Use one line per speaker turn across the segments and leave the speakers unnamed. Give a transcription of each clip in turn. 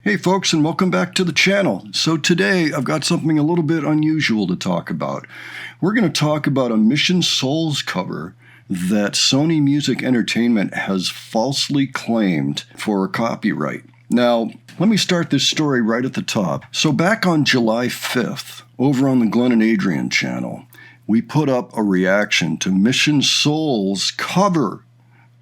Hey folks, and welcome back to the channel. So today I've got something a little bit unusual to talk about. We're going to talk about a Mission Souls cover that Sony Music Entertainment has falsely claimed for copyright. Now, let me start this story right at the top. So back on July 5th, over on the Glenn and Adrian channel, we put up a reaction to Mission Souls' cover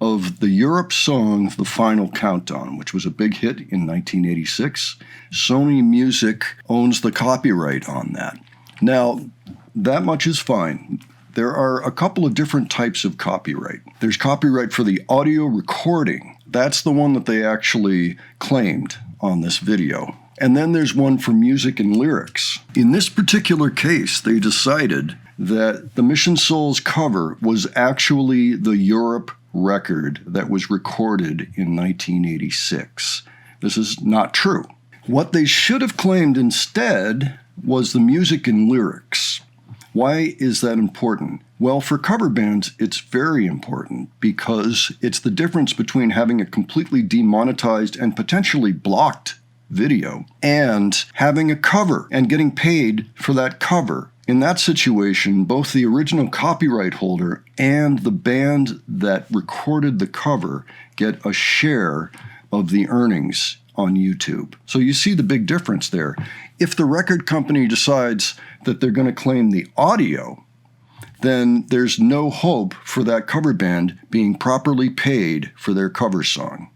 of the Europe song The Final Countdown, which was a big hit in 1986. Sony Music owns the copyright on that. Now, that much is fine. There are a couple of different types of copyright. There's copyright for the audio recording. That's the one that they actually claimed on this video. And then there's one for music and lyrics. In this particular case, they decided that the Mission Souls cover was actually the Europe record that was recorded in 1986. This is not true. What they should have claimed instead was the music and lyrics. Why is that important? Well, for cover bands, it's very important because it's the difference between having a completely demonetized and potentially blocked video and having a cover and getting paid for that cover. In that situation, both the original copyright holder and the band that recorded the cover get a share of the earnings on YouTube. So you see the big difference there. If the record company decides that they're going to claim the audio, then there's no hope for that cover band being properly paid for their cover song.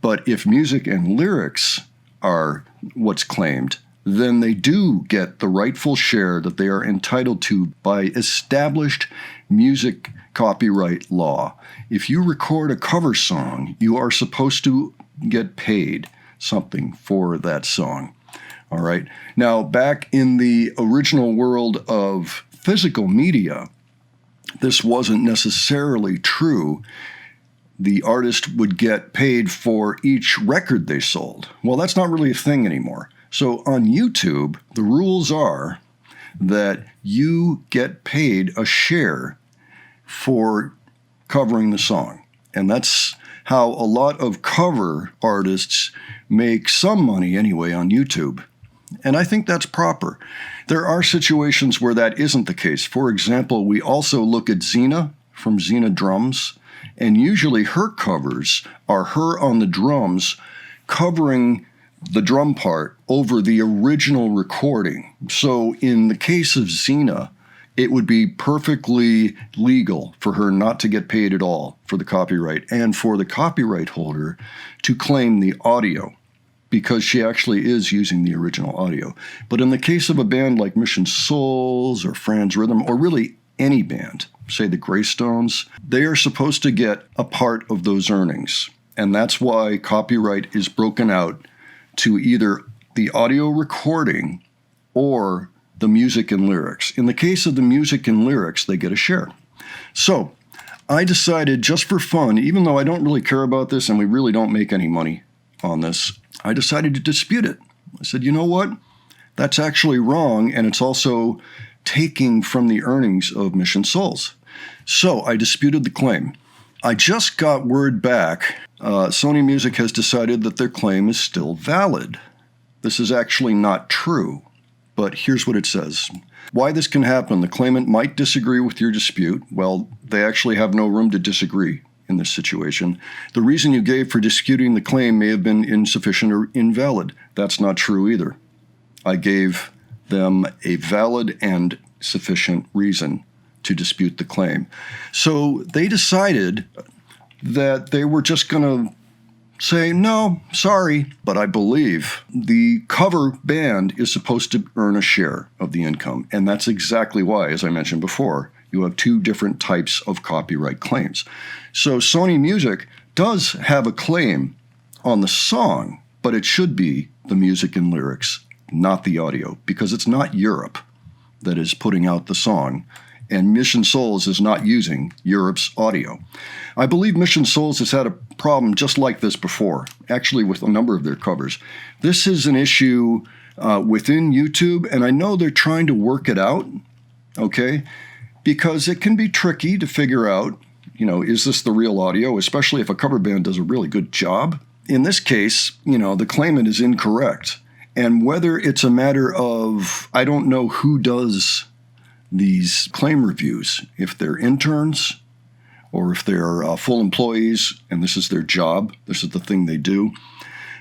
But if music and lyrics are what's claimed, then they do get the rightful share that they are entitled to by established music copyright law. If you record a cover song, you are supposed to get paid something for that song. All right. Now, back in the original world of physical media, this wasn't necessarily true. The artist would get paid for each record they sold. Well, that's not really a thing anymore. So on YouTube, the rules are that you get paid a share for covering the song. And that's how a lot of cover artists make some money anyway on YouTube. And I think that's proper. There are situations where that isn't the case. For example, we also look at Xena from Xena Drums, and usually her covers are her on the drums covering the drum part over the original recording. So in the case of Xena, it would be perfectly legal for her not to get paid at all for the copyright and for the copyright holder to claim the audio because she actually is using the original audio. But in the case of a band like Mission Souls or Franz Rhythm, or really any band, say the Greystones, they are supposed to get a part of those earnings. And that's why copyright is broken out to either the audio recording or the music and lyrics. In the case of the music and lyrics, they get a share. So I decided, just for fun, even though I don't really care about this and we really don't make any money on this, I decided to dispute it. I said, you know what? That's actually wrong, and it's also taking from the earnings of Mission Souls. So I disputed the claim. I just got word back. Sony Music has decided that their claim is still valid. This is actually not true, but here's what it says. Why this can happen: the claimant might disagree with your dispute. Well, they actually have no room to disagree in this situation. The reason you gave for disputing the claim may have been insufficient or invalid. That's not true either. I gave them a valid and sufficient reason to dispute the claim. So they decided that they were just going to say, no, sorry, but I believe the cover band is supposed to earn a share of the income. And that's exactly why, as I mentioned before, you have two different types of copyright claims. So Sony Music does have a claim on the song, but it should be the music and lyrics, not the audio, because it's not Europe that is putting out the song, and Mission Souls is not using Europe's audio. I believe Mission Souls has had a problem just like this before, actually with a number of their covers. This is an issue within YouTube, and I know they're trying to work it out, okay? Because it can be tricky to figure out, is this the real audio, especially if a cover band does a really good job in this case, the claimant is incorrect. And whether it's a matter of, I don't know who does these claim reviews, if they're interns or if they're full employees and this is their job, this is the thing they do.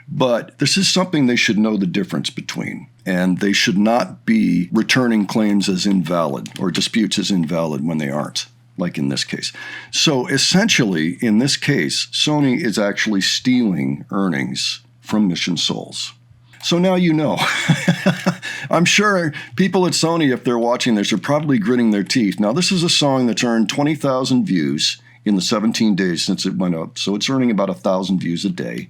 But this is something they should know the difference between, and they should not be returning claims as invalid or disputes as invalid when they aren't, like in this case. So essentially, in this case, Sony is actually stealing earnings from Mission Souls. So now you know. I'm sure people at Sony, if they're watching this, are probably gritting their teeth. Now, this is a song that's earned 20,000 views in the 17 days since it went up. So it's earning about 1,000 views a day.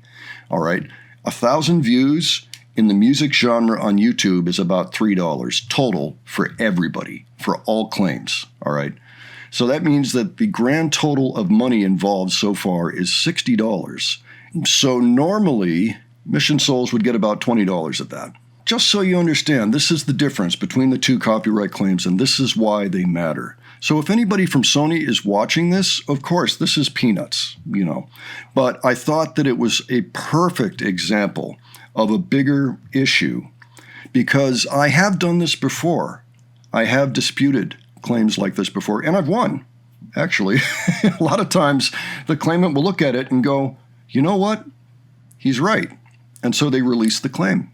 All right. 1,000 views in the music genre on YouTube is about $3 total for everybody, for all claims. All right. So that means that the grand total of money involved so far is $60. So normally, Mission Souls would get about $20 of that. Just so you understand, this is the difference between the two copyright claims, and this is why they matter. So if anybody from Sony is watching this, of course, this is peanuts, But I thought that it was a perfect example of a bigger issue because I have done this before. I have disputed claims like this before, and I've won, actually. A lot of times the claimant will look at it and go, you know what? He's right. And so they release the claim.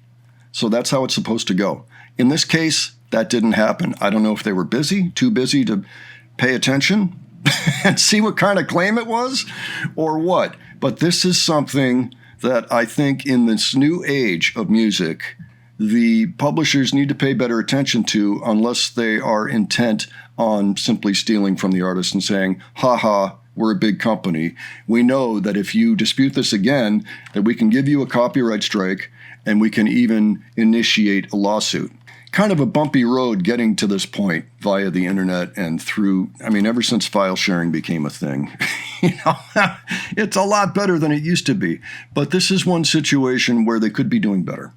So that's how it's supposed to go. In this case, that didn't happen. I don't know if they were busy, too busy to pay attention and see what kind of claim it was or what. But this is something that I think in this new age of music, the publishers need to pay better attention to unless they are intent on simply stealing from the artist and saying, ha ha, we're a big company. We know that if you dispute this again, that we can give you a copyright strike and we can even initiate a lawsuit. Kind of a bumpy road getting to this point via the internet and through, ever since file sharing became a thing. It's a lot better than it used to be. But this is one situation where they could be doing better.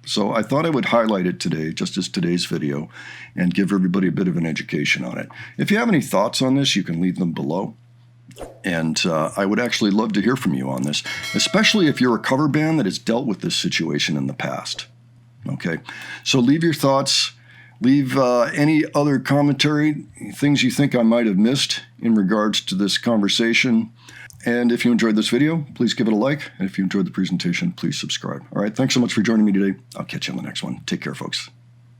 So I thought I would highlight it today, just as today's video, and give everybody a bit of an education on it. If you have any thoughts on this, you can leave them below. And I would actually love to hear from you on this, especially if you're a cover band that has dealt with this situation in the past. Okay, so leave your thoughts, leave any other commentary, things you think I might have missed in regards to this conversation. And if you enjoyed this video, please give it a like. And if you enjoyed the presentation, please subscribe. All right, thanks so much for joining me today. I'll catch you on the next one. Take care, folks.